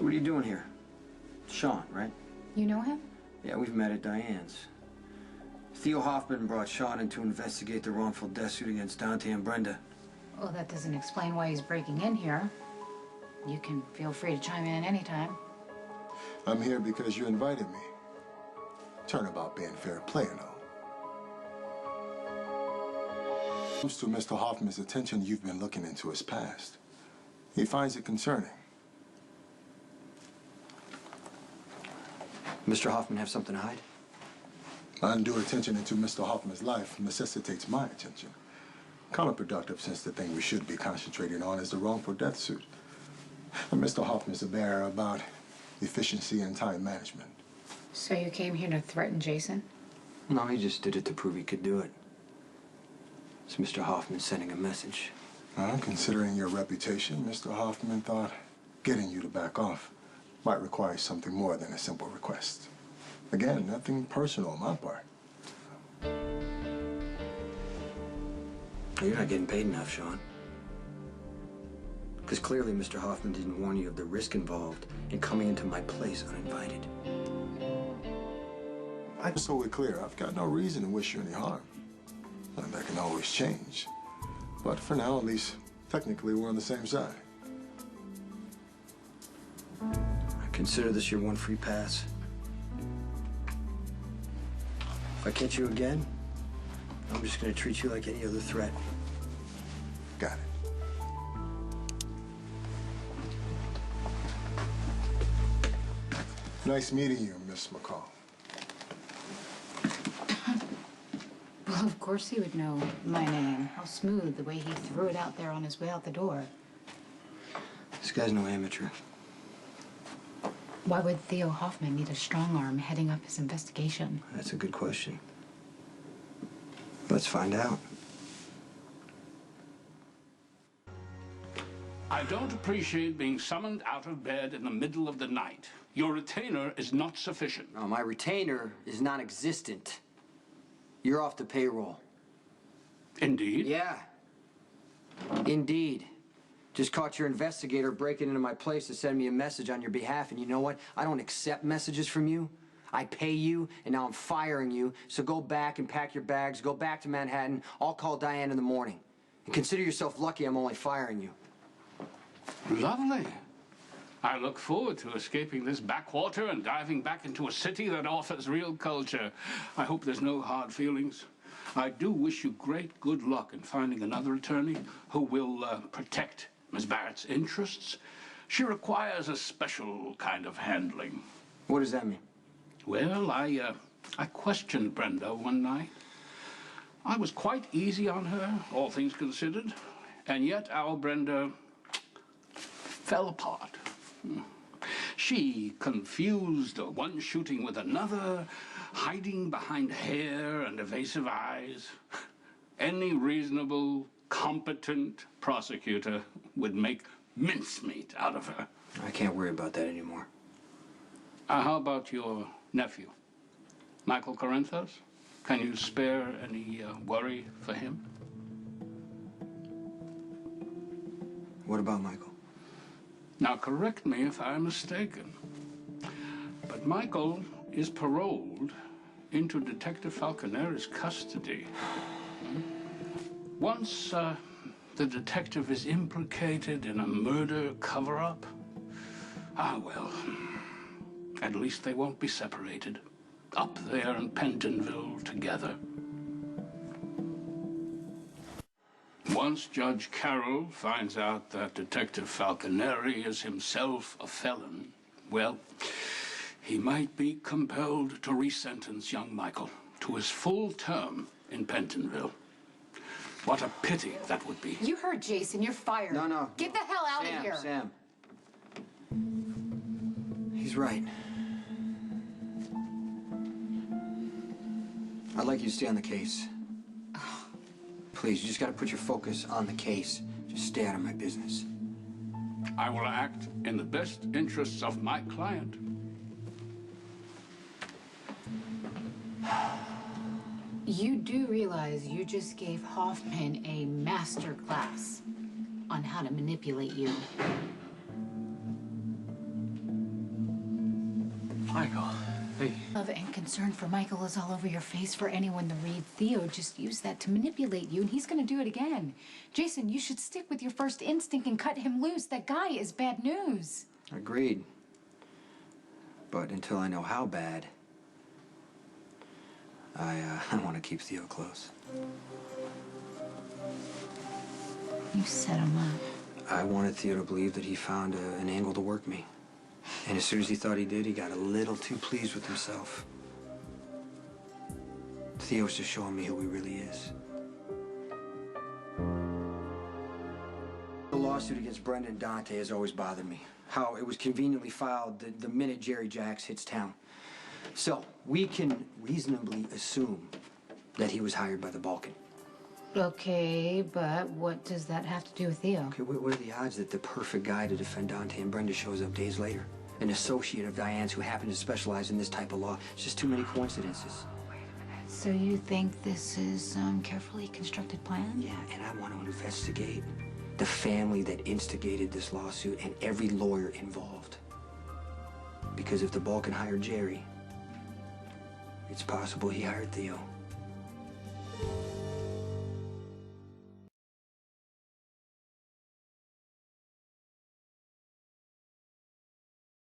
So what are you doing here? Sean, right? You know him? Yeah, we've met at Diane's. Theo Hoffman brought Sean in to investigate the wrongful death suit against Dante and Brenda. Well, that doesn't explain why he's breaking in here. You can feel free to chime in anytime. I'm here because you invited me. Turnabout being fair play and all. Comes to Mr. Hoffman's attention, you've been looking into his past. He finds it concerning. Mr. Hoffman have something to hide? Undue attention into Mr. Hoffman's life necessitates my attention. Counterproductive, since the thing we should be concentrating on is the wrongful death suit. And Mr. Hoffman's a bearer about efficiency and time management. So you came here to threaten Jason? No, he just did it to prove he could do it. It's Mr. Hoffman sending a message. Considering your reputation, Mr. Hoffman thought getting you to back off might require something more than a simple request. Again, nothing personal on my part. You're not getting paid enough, Sean. Because clearly Mr. Hoffman didn't warn you of the risk involved in coming into my place uninvited. I'm so we're clear, I've got no reason to wish you any harm. And that can always change. But for now, at least, technically, we're on the same side. I consider this your one free pass. If I catch you again, I'm just going to treat you like any other threat. Got it. Nice meeting you, Miss McCall. Well, of course he would know my name. How smooth the way he threw it out there on his way out the door. This guy's no amateur. Why would Theo Hoffman need a strong arm heading up his investigation? That's a good question. Let's find out. I don't appreciate being summoned out of bed in the middle of the night. Your retainer is not sufficient. No, my retainer is non-existent. You're off the payroll. Indeed? Yeah. Indeed. Just caught your investigator breaking into my place to send me a message on your behalf, and you know what? I don't accept messages from you. I pay you, and now I'm firing you, so go back and pack your bags, go back to Manhattan. I'll call Diane in the morning. And consider yourself lucky I'm only firing you. Lovely. I look forward to escaping this backwater and diving back into a city that offers real culture. I hope there's no hard feelings. I do wish you great good luck in finding another attorney who will protect Miss Barrett's interests. She requires a special kind of handling. What does that mean? Well, I questioned Brenda one night. I was quite easy on her, all things considered, and yet our Brenda fell apart. She confused one shooting with another, hiding behind hair and evasive eyes. Any reasonable, competent prosecutor would make mincemeat out of her. I can't worry about that anymore. How about your nephew, Michael Corinthos? Can you spare any worry for him? What about Michael? Now, correct me if I'm mistaken, but Michael is paroled into Detective Falconeri's custody. Once the detective is implicated in a murder cover-up, well, at least they won't be separated. Up there in Pentonville together. Once Judge Carroll finds out that Detective Falconeri is himself a felon, well, he might be compelled to resentence young Michael to his full term in Pentonville. What a pity that would be. You heard Jason. You're fired. No. Get the hell out of here. Sam. He's right. I'd like you to stay on the case. Please, you just gotta put your focus on the case. Just stay out of my business. I will act in the best interests of my client. You do realize you just gave Hoffman a master class on how to manipulate you. Michael, hey. Love and concern for Michael is all over your face for anyone to read. Theo just used that to manipulate you, and he's gonna do it again. Jason, you should stick with your first instinct and cut him loose. That guy is bad news. Agreed. But until I know how bad, I want to keep Theo close. You set him up. I wanted Theo to believe that he found an angle to work me. And as soon as he thought he did, he got a little too pleased with himself. Theo's just showing me who he really is. The lawsuit against Brenda and Dante has always bothered me. How it was conveniently filed the minute Jerry Jacks hits town. So, we can reasonably assume that he was hired by the Balkan. Okay, but what does that have to do with Theo? Okay, what are the odds that the perfect guy to defend Dante and Brenda shows up days later? An associate of Diane's who happens to specialize in this type of law. It's just too many coincidences. So you think this is carefully constructed plan? Yeah, and I want to investigate the family that instigated this lawsuit and every lawyer involved. Because if the Balkan hired Jerry, it's possible he hired Theo.